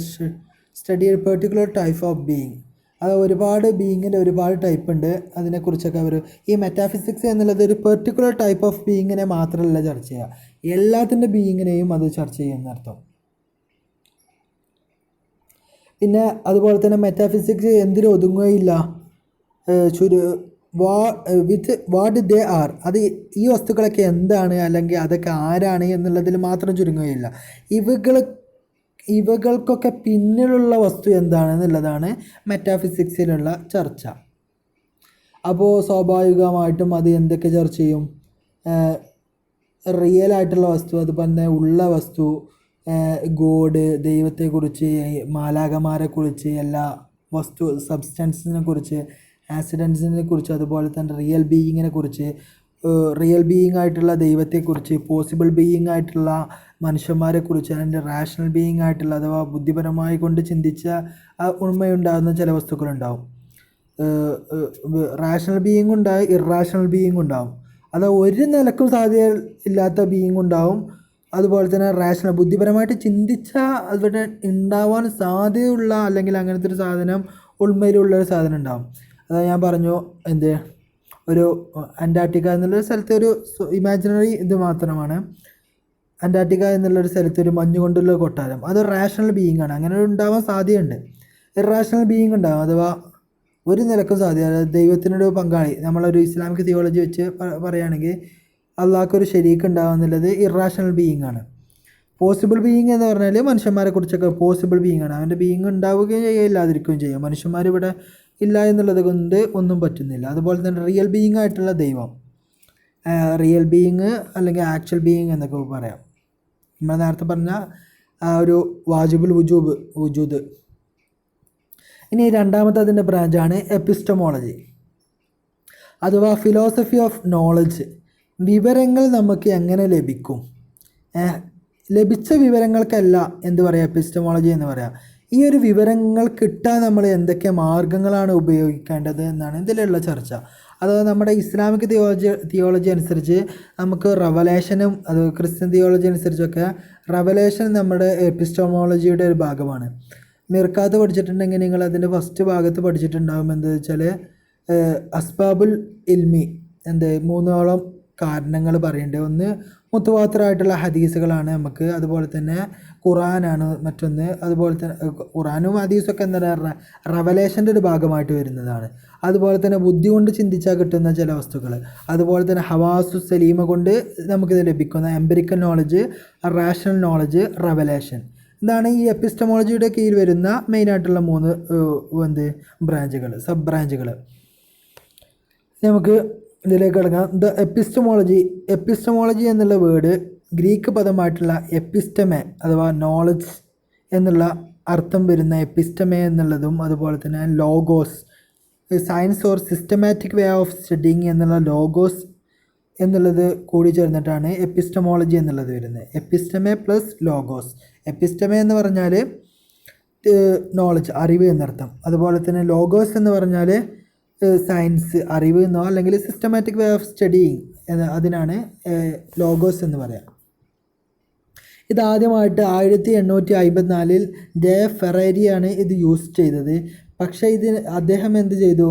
study A particular type of being. അത് ഒരുപാട് ബീയിങ്ങിൻ്റെ ഒരുപാട് ടൈപ്പ് ഉണ്ട്. അതിനെക്കുറിച്ചൊക്കെ ഈ മെറ്റാഫിസിക്സ് എന്നുള്ളത് ഒരു പെർട്ടിക്കുലർ ടൈപ്പ് ഓഫ് ബീയിങ്ങിനെ മാത്രമല്ല ചർച്ച ചെയ്യുക, എല്ലാത്തിൻ്റെ ബീയിങ്ങിനെയും അത് ചർച്ച ചെയ്യുന്നർത്ഥം. പിന്നെ അതുപോലെ തന്നെ മെറ്റാഫിസിക്സ് എന്തിനും ഒതുങ്ങുകയില്ല. വിത്ത് വാട്ട് ദേ ആർ, അത് ഈ വസ്തുക്കളൊക്കെ എന്താണ് അല്ലെങ്കിൽ അതൊക്കെ ആരാണ് എന്നുള്ളതിൽ മാത്രം ചുരുങ്ങുകയില്ല. ഇവകൾക്കൊക്കെ പിന്നിലുള്ള വസ്തു എന്താണെന്നുള്ളതാണ് മെറ്റാഫിസിക്സിലുള്ള ചർച്ച. അപ്പോൾ സ്വാഭാവികമായിട്ടും അത് എന്തൊക്കെ ചർച്ച ചെയ്യും? റിയൽ ആയിട്ടുള്ള വസ്തു, അതുപോലെ തന്നെ ഉള്ള വസ്തു, ഗോഡ്, ദൈവത്തെക്കുറിച്ച്, മാലാഖമാരെക്കുറിച്ച്, എല്ലാ വസ്തു സബ്സ്റ്റൻസിനെ കുറിച്ച്, ആക്സിഡൻസിനെ കുറിച്ച്, അതുപോലെ തന്നെ റിയൽ ബീയിങ്ങിനെ കുറിച്ച്, റിയൽ ബീയിങ് ആയിട്ടുള്ള ദൈവത്തെക്കുറിച്ച്, പോസിബിൾ ബീയിങ് ആയിട്ടുള്ള മനുഷ്യന്മാരെക്കുറിച്ച്, അതിൻ്റെ റാഷണൽ ബീയിങ് ആയിട്ടുള്ള അഥവാ ബുദ്ധിപരമായി കൊണ്ട് ചിന്തിച്ച ഉണ്മയുണ്ടാകുന്ന ചില വസ്തുക്കളുണ്ടാവും. റാഷണൽ ബീയിങ് ഉണ്ടാവും, ഇറാഷണൽ ബീയിങ് ഉണ്ടാവും. അത് ഒരു നിലക്കും സാധ്യത ഇല്ലാത്ത ബീയിങ് ഉണ്ടാവും. അതുപോലെ തന്നെ റാഷണൽ ബുദ്ധിപരമായിട്ട് ചിന്തിച്ചാൽ അവിടെ ഉണ്ടാവാൻ സാധ്യതയുള്ള അല്ലെങ്കിൽ അങ്ങനത്തെ ഒരു സാധനം ഉൾമയിലുള്ളൊരു സാധനം ഉണ്ടാവും. അതായത് ഞാൻ പറഞ്ഞു ഒരു അന്റാർട്ടിക്ക എന്നുള്ളൊരു സ്ഥലത്തെ ഒരു ഇമാജിനറി ഇത് മാത്രമാണ്. അന്റാർട്ടിക്ക എന്നുള്ളൊരു സ്ഥലത്ത് ഒരു മഞ്ഞ് കൊണ്ടുള്ള കൊട്ടാരം, അത് റാഷണൽ ബീയിങ് ആണ്. അങ്ങനെ ഉണ്ടാവാൻ സാധ്യതയുണ്ട്. ഇറാഷണൽ ബീയിങ് ഉണ്ടാകും, അഥവാ ഒരു നിലക്കും സാധ്യത ദൈവത്തിനൊരു പങ്കാളി. നമ്മളൊരു ഇസ്ലാമിക് തിയോളജി വെച്ച് പറയുകയാണെങ്കിൽ അള്ളാഹ്ക്കൊരു ശരീക്ക് ഉണ്ടാവുക എന്നുള്ളത് ഇറാഷണൽ ബീയിങ് ആണ്. പോസിബിൾ ബീയിങ് എന്ന് പറഞ്ഞാൽ മനുഷ്യന്മാരെ കുറിച്ചൊക്കെ പോസിബിൾ ബീയിങ് ആണ്. അവൻ്റെ ബീയിങ് ഉണ്ടാവുകയും ചെയ്യുക, ഇല്ലാതിരിക്കുകയും ചെയ്യുക. മനുഷ്യന്മാർ ഇവിടെ ഇല്ല എന്നുള്ളത് കൊണ്ട് ഒന്നും പറ്റുന്നില്ല. അതുപോലെ തന്നെ റിയൽ ബീയിങ് ആയിട്ടുള്ള ദൈവം, റിയൽ ബീയിങ് അല്ലെങ്കിൽ ആക്ച്വൽ ബീയിങ് എന്നൊക്കെ പറയാം. നമ്മൾ നേരത്തെ പറഞ്ഞ ആ ഒരു വാജിബുൽ വുജൂദ്. ഇനി രണ്ടാമത്തെ അതിൻ്റെ ബ്രാഞ്ചാണ് എപ്പിസ്റ്റമോളജി, അഥവാ ഫിലോസഫി ഓഫ് നോളജ്. വിവരങ്ങൾ നമുക്ക് എങ്ങനെ ലഭിക്കും? ലഭിച്ച വിവരങ്ങൾക്കല്ല എന്ത് പറയുക, എപ്പിസ്റ്റമോളജി എന്ന് പറയാം. ഈ ഒരു വിവരങ്ങൾ കിട്ടാൻ നമ്മൾ എന്തൊക്കെ മാർഗങ്ങളാണ് ഉപയോഗിക്കേണ്ടത് എന്നാണ് ഇതിലുള്ള ചർച്ച. അതായത് നമ്മുടെ ഇസ്ലാമിക് തിയോളജി അനുസരിച്ച് നമുക്ക് റവലേഷനും, അത് ക്രിസ്ത്യൻ തിയോളജി അനുസരിച്ചൊക്കെ റവലേഷൻ നമ്മുടെ എപ്പിസ്റ്റമോളജിയുടെ ഒരു ഭാഗമാണ്. മിർക്കാത്ത് പഠിച്ചിട്ടുണ്ടെങ്കിൽ നിങ്ങൾ അതിൻ്റെ ഫസ്റ്റ് ഭാഗത്ത് പഠിച്ചിട്ടുണ്ടാകും. എന്താ വെച്ചാൽ അസ്ബാബുൽ ഇൽമി, 3 കാരണങ്ങൾ പറയുന്നുണ്ട്. ഒന്ന് മുത്തവാത്തിറായിട്ടുള്ള ഹദീസുകളാണ് നമുക്ക്, അതുപോലെ തന്നെ ഖുറാനാണ് മറ്റൊന്ന്. അതുപോലെ തന്നെ ഖുറാനും ഹദീസൊക്കെ എന്താ പറയുക, റവലേഷൻ്റെ ഒരു ഭാഗമായിട്ട് വരുന്നതാണ്. അതുപോലെ തന്നെ ബുദ്ധി കൊണ്ട് ചിന്തിച്ചാൽ കിട്ടുന്ന ചില വസ്തുക്കൾ, അതുപോലെ തന്നെ ഹവാസു സലീമ കൊണ്ട് നമുക്കിത് ലഭിക്കുന്ന empirical knowledge, rational knowledge, Revelation. ഇതാണ് ഈ എപ്പിസ്റ്റമോളജിയുടെ കീഴിൽ വരുന്ന മെയിനായിട്ടുള്ള 3 ബ്രാഞ്ചുകൾ, സബ് ബ്രാഞ്ചുകൾ. നമുക്ക് ഇതിലേക്ക് കിടക്കാം. എപ്പിസ്റ്റമോളജി എന്നുള്ള വേർഡ് ഗ്രീക്ക് പദമായിട്ടുള്ള എപ്പിസ്റ്റമെ അഥവാ നോളജ് എന്നുള്ള അർത്ഥം വരുന്ന എപ്പിസ്റ്റമെ എന്നുള്ളതും, അതുപോലെ തന്നെ logos, science or systematic way of studying എന്നുള്ള ലോഗോസ് എന്നുള്ളത് കൂടി ചേർന്നിട്ടാണ് എപ്പിസ്റ്റമോളജി എന്നുള്ളത് വരുന്നത്. എപ്പിസ്റ്റമെ പ്ലസ് ലോഗോസ്. എപ്പിസ്റ്റമെ എന്ന് പറഞ്ഞാൽ നോളജ്, അറിവ് എന്നർത്ഥം. അതുപോലെ തന്നെ ലോഗോസ് എന്ന് പറഞ്ഞാൽ സയൻസ്, അറിവ് എന്നോ അല്ലെങ്കിൽ സിസ്റ്റമാറ്റിക് വേ ഓഫ് സ്റ്റഡിയിങ്, അതിനാണ് ലോഗോസ് എന്ന് പറയാം. ഇതാദ്യമായിട്ട് 1854 ജെ ഫെറേരിയാണ് ഇത് യൂസ് ചെയ്തത്. പക്ഷേ അദ്ദേഹം എന്ത് ചെയ്തു,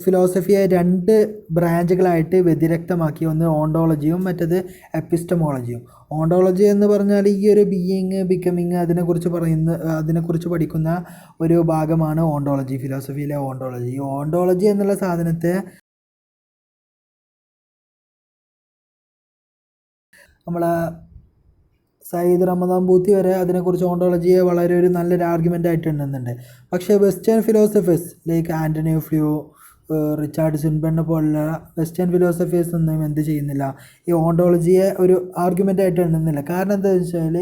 ഫിലോസഫിയെ 2 ബ്രാഞ്ചുകളായിട്ട് വ്യതിരക്തമാക്കി. ഒന്ന് ഓണ്ടോളജിയും മറ്റത് എപ്പിസ്റ്റമോളജിയും. ഓണ്ടോളജി എന്ന് പറഞ്ഞാൽ ഈ ഒരു ബീയിങ്, ബിക്കമിങ് അതിനെക്കുറിച്ച് പഠിക്കുന്ന ഒരു ഭാഗമാണ് ഓണ്ടോളജി, ഫിലോസഫിയിലെ ഓണ്ടോളജി. ഈ ഓണ്ടോളജി എന്നുള്ള സാധനത്തെ നമ്മളെ സയ്യിദ് റമദാൻ ബൂത്തി വരെ അതിനെക്കുറിച്ച് ഓണ്ടോളജിയെ വളരെ ഒരു നല്ലൊരു ആർഗ്യുമെൻ്റ് ആയിട്ട് ഉണ്ടെന്നുണ്ട്. പക്ഷേ western philosophers like Antony Flew, Richard സിൻബണിനെ പോലുള്ള വെസ്റ്റേൺ ഫിലോസഫേഴ്സ് ഒന്നും എന്ത് ചെയ്യുന്നില്ല, ഈ ഓണ്ടോളജിയെ ഒരു ആർഗ്യുമെൻ്റ് ആയിട്ട് എണ്ണുന്നില്ല. കാരണം എന്താണെന്ന് വെച്ചാൽ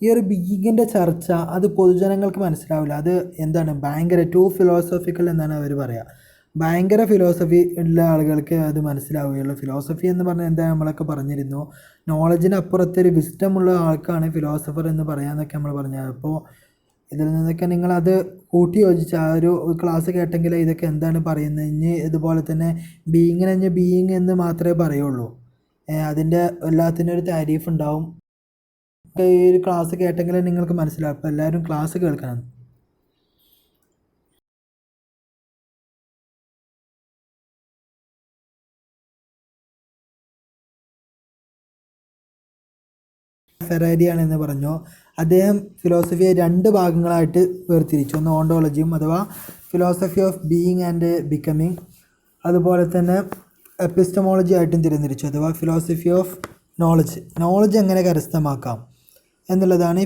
ഈ ഒരു ബീയിങ്ങിൻ്റെ ചർച്ച അത് പൊതുജനങ്ങൾക്ക് മനസ്സിലാവില്ല. അത് എന്താണ്, ഭയങ്കര ടു ഫിലോസഫിക്കൽ എന്നാണ് അവർ പറയുക. ഭയങ്കര ഫിലോസഫി ഉള്ള ആളുകൾക്ക് അത് മനസ്സിലാവുകയുള്ളൂ. ഫിലോസഫി എന്ന് പറഞ്ഞാൽ എന്താ, നമ്മളൊക്കെ പറഞ്ഞിരുന്നു, നോളജിന് അപ്പുറത്തൊരു വിസ്ഡമുള്ള ആൾക്കാണ് ഫിലോസഫർ എന്ന് പറയാമെന്നൊക്കെ നമ്മൾ പറഞ്ഞത്. അപ്പോൾ ഇതിൽ നിന്നൊക്കെ നിങ്ങളത് കൂട്ടി യോജിച്ച് ആ ഒരു ക്ലാസ് കേട്ടെങ്കിൽ ഇതൊക്കെ എന്താണ് പറയുന്നത്. ഇനി ഇതുപോലെ തന്നെ ബീയിങ് എന്ന് മാത്രമേ പറയുള്ളൂ. അതിൻ്റെ എല്ലാത്തിനും ഒരു താരീഫ് ഉണ്ടാവും. ഈ ഒരു ക്ലാസ് കേട്ടെങ്കിൽ നിങ്ങൾക്ക് മനസ്സിലാവും. അപ്പോൾ എല്ലാവരും ക്ലാസ് കേൾക്കണം. ഫെറാരിയാണെന്ന് പറഞ്ഞു. അദ്ദേഹം ഫിലോസഫിയെ 2 ഭാഗങ്ങളായിട്ട് വേർതിരിച്ചു. ഒന്ന് ഓണ്ടോളജിയും അഥവാ philosophy of being and becoming, അതുപോലെ തന്നെ എപ്പിസ്റ്റമോളജി ആയിട്ടും തിരിച്ചു, അഥവാ ഫിലോസഫി ഓഫ് നോളജ് എങ്ങനെ കരസ്ഥമാക്കാം എന്നുള്ളതാണ്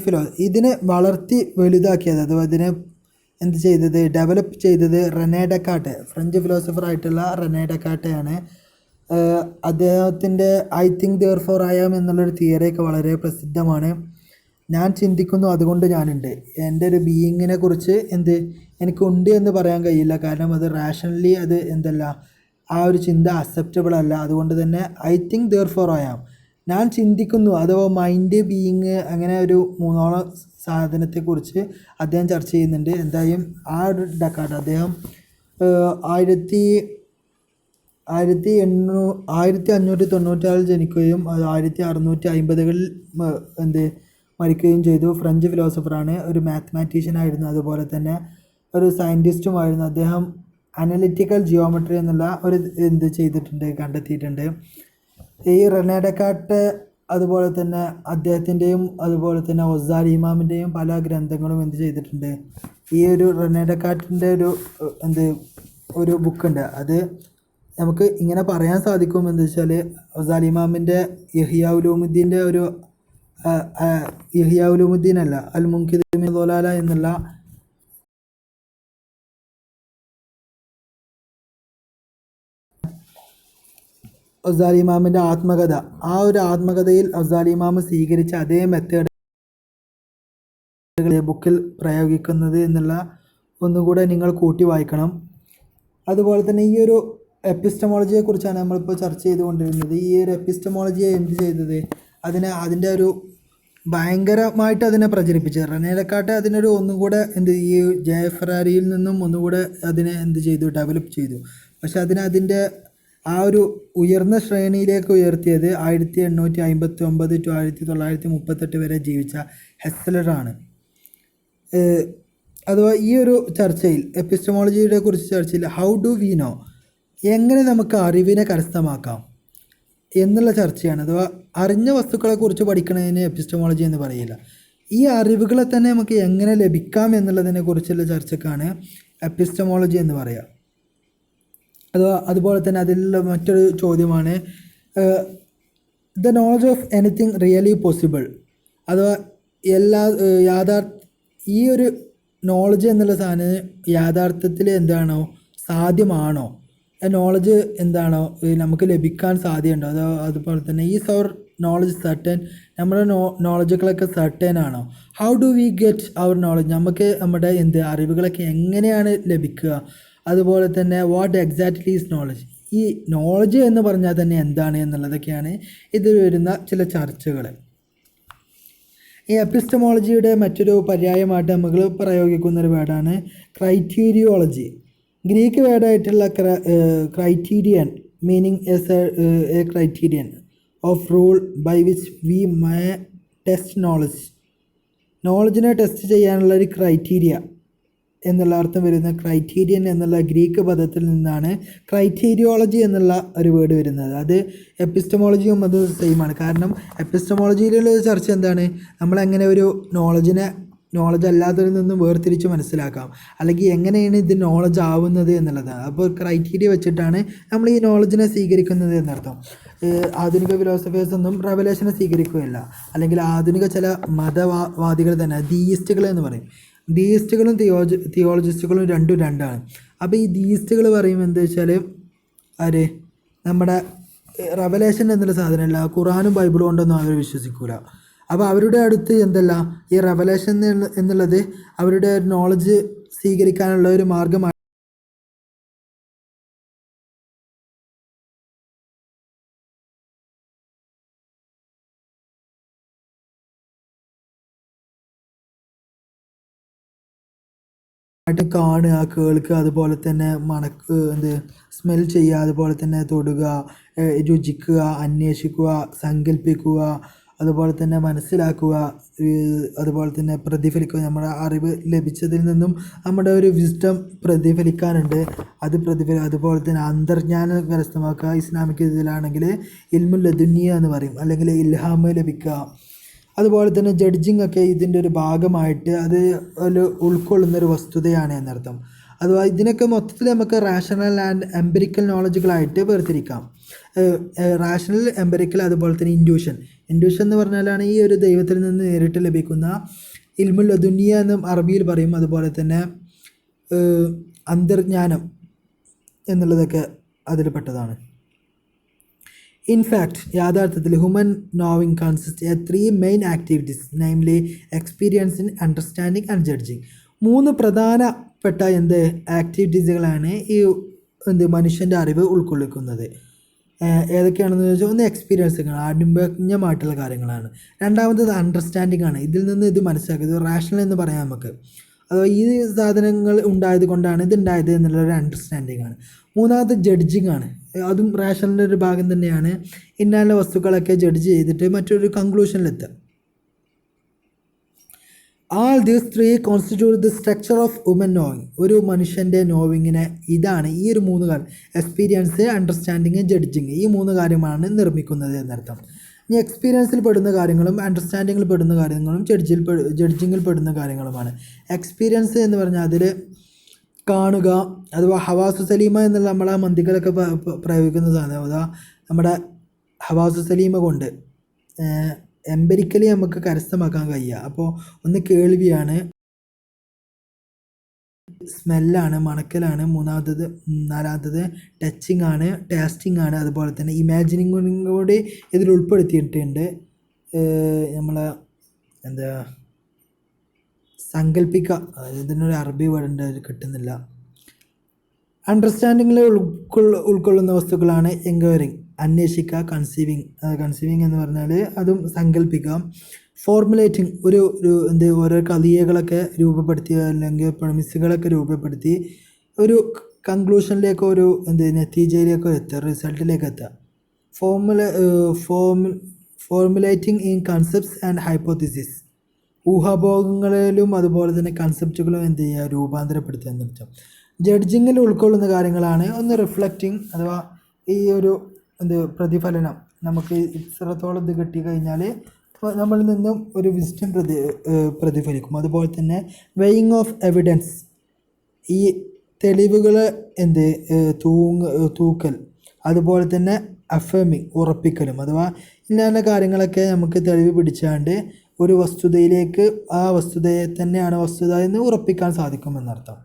ഇതിനെ വളർത്തി വലുതാക്കിയത്, അഥവാ ഇതിനെ ഡെവലപ്പ് ചെയ്തത് റെനെ ഡെക്കാർട്ട്, ഫ്രഞ്ച് ഫിലോസഫർ ആയിട്ടുള്ള റെനെ ഡെക്കാർട്ടെയാണ്. അദ്ദേഹത്തിൻ്റെ I think therefore I am എന്നുള്ളൊരു തിയറിയൊക്കെ വളരെ പ്രസിദ്ധമാണ്. ഞാൻ ചിന്തിക്കുന്നു അതുകൊണ്ട് ഞാനുണ്ട്. എൻ്റെ ഒരു ബീയിങ്ങിനെ കുറിച്ച് എനിക്കുണ്ട് എന്ന് പറയാൻ കഴിയില്ല, കാരണം അത് റാഷണലി ആ ഒരു ചിന്ത അക്സെപ്റ്റബിൾ അല്ല. അതുകൊണ്ട് തന്നെ I think therefore I am, ഞാൻ ചിന്തിക്കുന്നു, അഥവാ മൈൻഡ്, ബീയിങ്, അങ്ങനെ ഒരു മൂന്നോളം സാധനത്തെക്കുറിച്ച് അദ്ദേഹം ചർച്ച ചെയ്യുന്നുണ്ട്. എന്തായാലും ആ ഒരു ഡെക്കാർട്ട് അദ്ദേഹം 1596 ജനിക്കുകയും 1650-കളിൽ മരിക്കുകയും ചെയ്തു. ഫ്രഞ്ച് ഫിലോസഫറാണ്, ഒരു മാത്തമാറ്റീഷ്യൻ ആയിരുന്നു, അതുപോലെ തന്നെ ഒരു സയൻറ്റിസ്റ്റുമായിരുന്നു. അദ്ദേഹം അനലിറ്റിക്കൽ ജിയോമെട്രി എന്നുള്ള ഒരു കണ്ടെത്തിയിട്ടുണ്ട്. ഈ റെനെ ഡെക്കാർട്ട് അതുപോലെ തന്നെ അദ്ദേഹത്തിൻ്റെയും അതുപോലെ തന്നെ ഒസാരി ഇമാമിൻ്റെയും പല ഗ്രന്ഥങ്ങളും ചെയ്തിട്ടുണ്ട്. ഈ ഒരു റെനെ ഡെക്കാർട്ടിൻ്റെ ഒരു ബുക്കുണ്ട്, അത് നമുക്ക് ഇങ്ങനെ പറയാൻ സാധിക്കും. വെച്ചാൽ ഒസാരി ഇമാമിൻ്റെ ഇഹ്യാ ഉലൂമുദ്ദീൻ്റെ ഒരു ഇഹ്യാ ഉലൂമുദ്ദീൻ അല്ല, അൽ മുൻഖിദ് മിൻ ദലാല എന്നുള്ള ഒസാരി ഇമാമിൻ്റെ ആത്മകഥ, ആ ഒരു ആത്മകഥയിൽ ഒസാരി ഇമാം സ്വീകരിച്ച അതേ മെത്തേഡ് ബുക്കിൽ പ്രയോഗിക്കുന്നത് എന്നുള്ള ഒന്നുകൂടെ നിങ്ങൾ കൂട്ടി വായിക്കണം. അതുപോലെ തന്നെ ഈ ഒരു എപ്പിസ്റ്റമോളജിയെക്കുറിച്ചാണ് നമ്മളിപ്പോൾ ചർച്ച ചെയ്തുകൊണ്ടിരുന്നത്. ഈ ഒരു എപ്പിസ്റ്റമോളജിയെ ചെയ്തത് അതിൻ്റെ ഒരു ഭയങ്കരമായിട്ട് അതിനെ പ്രചരിപ്പിച്ചത് റെനെ ഡെക്കാർട്ട്. അതിനൊരു ഒന്നുകൂടെ ഈ ജെഫറാരിയിൽ നിന്നും ഒന്നുകൂടെ അതിനെ ഡെവലപ്പ് ചെയ്തു. പക്ഷെ അതിൻ്റെ ആ ഒരു ഉയർന്ന ശ്രേണിയിലേക്ക് ഉയർത്തിയത് 1859 to 1938 വരെ ജീവിച്ച ഹെസ്ലറാണ്. അഥവാ ഈ ഒരു ചർച്ചയിൽ എപ്പിസ്റ്റമോളജിയെ കുറിച്ച് ചർച്ചയിൽ ഹൗ ഡു വി നോ, എങ്ങനെ നമുക്ക് അറിവിനെ കരസ്ഥമാക്കാം എന്നുള്ള ചർച്ചയാണ്. അഥവാ അറിഞ്ഞ വസ്തുക്കളെക്കുറിച്ച് പഠിക്കുന്നതിന് എപ്പിസ്റ്റമോളജി എന്ന് പറയില്ല. ഈ അറിവുകളെ തന്നെ നമുക്ക് എങ്ങനെ ലഭിക്കാം എന്നുള്ളതിനെ കുറിച്ചുള്ള ചർച്ചക്കാണ് എപ്പിസ്റ്റമോളജി എന്ന് പറയുക. അതുപോലെ തന്നെ അതിലുള്ള മറ്റൊരു ചോദ്യമാണ് the knowledge of anything really possible, അഥവാ ഈ ഒരു നോളജ് എന്നുള്ള സാധനം യാഥാർത്ഥ്യത്തിൽ സാധ്യമാണോ, നോളജ് നമുക്ക് ലഭിക്കാൻ സാധ്യതയുണ്ടോ, അതുപോലെ തന്നെ ഈസ് അവർ നോളജ് സർട്ടൻ, നമ്മുടെ നോളജുകളൊക്കെ സർട്ടൻ ആണോ, how do we get our knowledge, നമുക്ക് നമ്മുടെ അറിവുകളൊക്കെ എങ്ങനെയാണ് ലഭിക്കുക, അതുപോലെ തന്നെ വാട്ട് എക്സാക്ട്ലി ഈസ് നോളജ്, ഈ നോളജ് എന്ന് പറഞ്ഞാൽ തന്നെ എന്താണ് എന്നുള്ളതൊക്കെയാണ് ഇതിൽ വരുന്ന ചില ചർച്ചകൾ. ഈ എപ്പിസ്റ്റമോളജിയുടെ മറ്റൊരു പര്യായമായിട്ട് നമുക്ക് പ്രയോഗിക്കുന്നൊരു വേർഡാണ് ക്രൈറ്റീരിയോളജി. ഗ്രീക്ക് വേർഡായിട്ടുള്ള criterion meaning a criterion of rule by which we may test നോളജിനെ ടെസ്റ്റ് ചെയ്യാനുള്ള ഒരു ക്രൈറ്റീരിയ എന്നുള്ള അർത്ഥം വരുന്ന ക്രൈറ്റീരിയൻ എന്നുള്ള ഗ്രീക്ക് പദത്തിൽ നിന്നാണ് ക്രൈറ്റീരിയോളജി എന്നുള്ള ഒരു വേർഡ് വരുന്നത്. അത് എപ്പിസ്റ്റമോളജിയും അത് സെയിമാണ്. കാരണം എപ്പിസ്റ്റമോളജിയിലുള്ള ചർച്ച നമ്മളെങ്ങനെ ഒരു നോളജ് അല്ലാത്തതിൽ നിന്നും വേർതിരിച്ച് മനസ്സിലാക്കാം, അല്ലെങ്കിൽ എങ്ങനെയാണ് ഇത് നോളജ് ആവുന്നത് എന്നുള്ളതാണ്. അപ്പോൾ ക്രൈറ്റീരിയ വെച്ചിട്ടാണ് നമ്മൾ ഈ നോളജിനെ സ്വീകരിക്കുന്നത് എന്നർത്ഥം. ആധുനിക ഫിലോസഫേഴ്സ് ഒന്നും റെവലേഷനെ സ്വീകരിക്കുകയില്ല, അല്ലെങ്കിൽ ആധുനിക ചില മതവാദികൾ തന്നെ ദീയിസ്റ്റുകൾ എന്ന് പറയും. ദീയിസ്റ്റുകളും തിയോളജിസ്റ്റുകളും രണ്ടാണ്. അപ്പോൾ ഈ ദീയിസ്റ്റുകൾ പറയും വെച്ചാൽ നമ്മുടെ റെവലേഷൻ എന്നുള്ള സാധനമല്ല, ഖുറാനും ബൈബിളും കൊണ്ടൊന്നും അവർ വിശ്വസിക്കൂല. അപ്പോൾ അവരുടെ അടുത്ത് ഈ റെവലേഷൻ എന്നുള്ളത് അവരുടെ നോളജ് സ്വീകരിക്കാനുള്ള ഒരു മാർഗ്ഗമാണ്. കാണുക, കേൾക്കുക, അതുപോലെ തന്നെ സ്മെൽ ചെയ്യുക, അതുപോലെ തന്നെ തൊടുക, രുചിക്കുക, അന്വേഷിക്കുക, സങ്കല്പിക്കുക, അതുപോലെ തന്നെ മനസ്സിലാക്കുക, അതുപോലെ തന്നെ പ്രതിഫലിക്കുക. നമ്മുടെ അറിവ് ലഭിച്ചതിൽ നിന്നും നമ്മുടെ ഒരു വിസ്ഡം പ്രതിഫലിക്കാനുണ്ട്. അതുപോലെ തന്നെ അന്തർജ്ഞാനം കരസ്ഥമാക്കുക. ഇസ്ലാമിക് ഇതിലാണെങ്കിൽ ഇൽമുൽ ലദുനിയ എന്ന് പറയും, അല്ലെങ്കിൽ ഇൽഹാമ് ലഭിക്കുക. അതുപോലെ തന്നെ ജഡ്ജിങ് ഒക്കെ ഇതിൻ്റെ ഒരു ഭാഗമായിട്ട് അത് ഉൾക്കൊള്ളുന്നൊരു വസ്തുതയാണ് എന്നർത്ഥം. അഥവാ ഇതിനൊക്കെ മൊത്തത്തിൽ നമുക്ക് റാഷണൽ ആൻഡ് എംപിരിക്കൽ നോളജുകളായിട്ട് വേർതിരിക്കാം. റാഷണൽ, എംപിരിക്കൽ, അതുപോലെ തന്നെ ഇൻഡ്യൂഷൻ എന്ന് പറഞ്ഞാലാണ് ഈ ഒരു ദൈവത്തിൽ നിന്ന് നേരിട്ട് ലഭിക്കുന്ന ഇൽമുൽ ലദുനിയ എന്നും അറബിയിൽ പറയും. അതുപോലെ തന്നെ അന്തർജ്ഞാനം എന്നുള്ളതൊക്കെ അതിൽപ്പെട്ടതാണ്. ഇൻഫാക്ട്, യാഥാർത്ഥ്യത്തിൽ human knowing consist 3 main activities, namely experiencing, understanding and judging. 3 പ്രധാനപ്പെട്ട ആക്ടിവിറ്റീസുകളാണ് ഈ മനുഷ്യൻ്റെ അറിവ് ഉൾക്കൊള്ളിക്കുന്നത്. ഏതൊക്കെയാണെന്ന് ചോദിച്ചാൽ, ഒന്ന് എക്സ്പീരിയൻസുകൾ, അനുഭവജ്ഞമായിട്ടുള്ള കാര്യങ്ങളാണ്. രണ്ടാമത്തത് അണ്ടർസ്റ്റാൻഡിങ് ആണ്. ഇതിൽ നിന്ന് ഇത് മനസ്സിലാക്കിയത് റാഷണൽ എന്ന് പറയാം നമുക്ക്. അഥവാ ഈ സാധനങ്ങൾ ഉണ്ടായത് കൊണ്ടാണ് ഇതുണ്ടായത് എന്നുള്ളൊരു അണ്ടർസ്റ്റാൻഡിങ് ആണ്. മൂന്നാമത് ജഡ്ജിങ് ആണ്. അതും റാഷണലിൻ്റെ ഒരു ഭാഗം തന്നെയാണ്. ഇന്നാലുള്ള വസ്തുക്കളൊക്കെ ജഡ്ജ് ചെയ്തിട്ട് മറ്റൊരു കൺക്ലൂഷനിലെത്തുക. All these 3 constitute the structure of human knowing. ഒരു മനുഷ്യൻ്റെ നോവിങ്ങിനെ ഇതാണ് ഈ ഒരു 3 കാര്യം, എക്സ്പീരിയൻസ്, അണ്ടർസ്റ്റാൻഡിങ്, ജഡ്ജിങ്, ഈ 3 കാര്യമാണ് നിർമ്മിക്കുന്നത് എന്നർത്ഥം. ഇനി എക്സ്പീരിയൻസിൽ പെടുന്ന കാര്യങ്ങളും അണ്ടർസ്റ്റാൻഡിങ്ങിൽ പെടുന്ന കാര്യങ്ങളും ജഡ്ജിങ്ങിൽ പെടുന്ന കാര്യങ്ങളുമാണ്. എക്സ്പീരിയൻസ് എന്ന് പറഞ്ഞാൽ അതിൽ കാണുക, അഥവാ ഹവാസു സലീമ എന്നുള്ള നമ്മളെ മന്ദികളൊക്കെ പ്രയോഗിക്കുന്ന സാധനം. അതാ നമ്മുടെ ഹവാസു സലീമ കൊണ്ട് എംപിരിക്കലി നമുക്ക് കരസ്ഥമാക്കാൻ കഴിയുക. അപ്പോൾ ഒന്ന് കേൾവിയാണ്, സ്മെല്ലാണ്, മണക്കലാണ്, നാലാമത്തത് ടച്ചിങ് ആണ്, ടേസ്റ്റിംഗ് ആണ്, അതുപോലെ തന്നെ ഇമാജിനിങ് കൂടി ഇതിൽ ഉൾപ്പെടുത്തിയിട്ടുണ്ട്. നമ്മൾ സങ്കല്പിക്കുക, ഇതിനൊരു അറബി വേർഡ് കിട്ടുന്നില്ല. അണ്ടർസ്റ്റാൻഡിങ്ങിൽ ഉൾക്കൊള്ളുന്ന വസ്തുക്കളാണ് എൻക്വയറിങ്, അന്വേഷിക്കുക, കൺസീവിങ് എന്ന് പറഞ്ഞാൽ അതും സങ്കല്പിക്കാം. ഫോർമുലേറ്റിംഗ്, ഓരോ കഥകളൊക്കെ രൂപപ്പെടുത്തി, അല്ലെങ്കിൽ പ്രമിസുകളൊക്കെ രൂപപ്പെടുത്തി ഒരു കൺക്ലൂഷനിലേക്ക്, ഒരു നത്തീജയിലേക്ക് എത്തുക, റിസൾട്ടിലേക്ക് എത്തുക. Formulating in concepts and hypothesis, ഊഹാഭോഗങ്ങളിലും അതുപോലെ തന്നെ കൺസെപ്റ്റുകളും രൂപാന്തരപ്പെടുത്തുക എന്ന് വെച്ചാൽ. ജഡ്ജിങ്ങിൽ ഉൾക്കൊള്ളുന്ന കാര്യങ്ങളാണ് ഒന്ന് റിഫ്ലക്റ്റിംഗ്, അഥവാ ഈ ഒരു പ്രതിഫലനം, നമുക്ക് ഇത്രത്തോളം ഇത് കിട്ടിക്കഴിഞ്ഞാൽ നമ്മളിൽ നിന്നും ഒരു വിസ്ഡം പ്രതിഫലിക്കും. അതുപോലെ തന്നെ വെയിങ് ഓഫ് എവിഡൻസ്, ഈ തെളിവുകൾ തൂക്കൽ, അതുപോലെ തന്നെ അഫേമിങ്, ഉറപ്പിക്കലും, അഥവാ ഇന്ന കാര്യങ്ങളൊക്കെ നമുക്ക് തെളിവ് പിടിച്ചാണ്ട് ഒരു വസ്തുതയിലേക്ക് ആ വസ്തുതയെ തന്നെയാണ് വസ്തുത എന്ന് ഉറപ്പിക്കാൻ സാധിക്കുമെന്നർത്ഥം.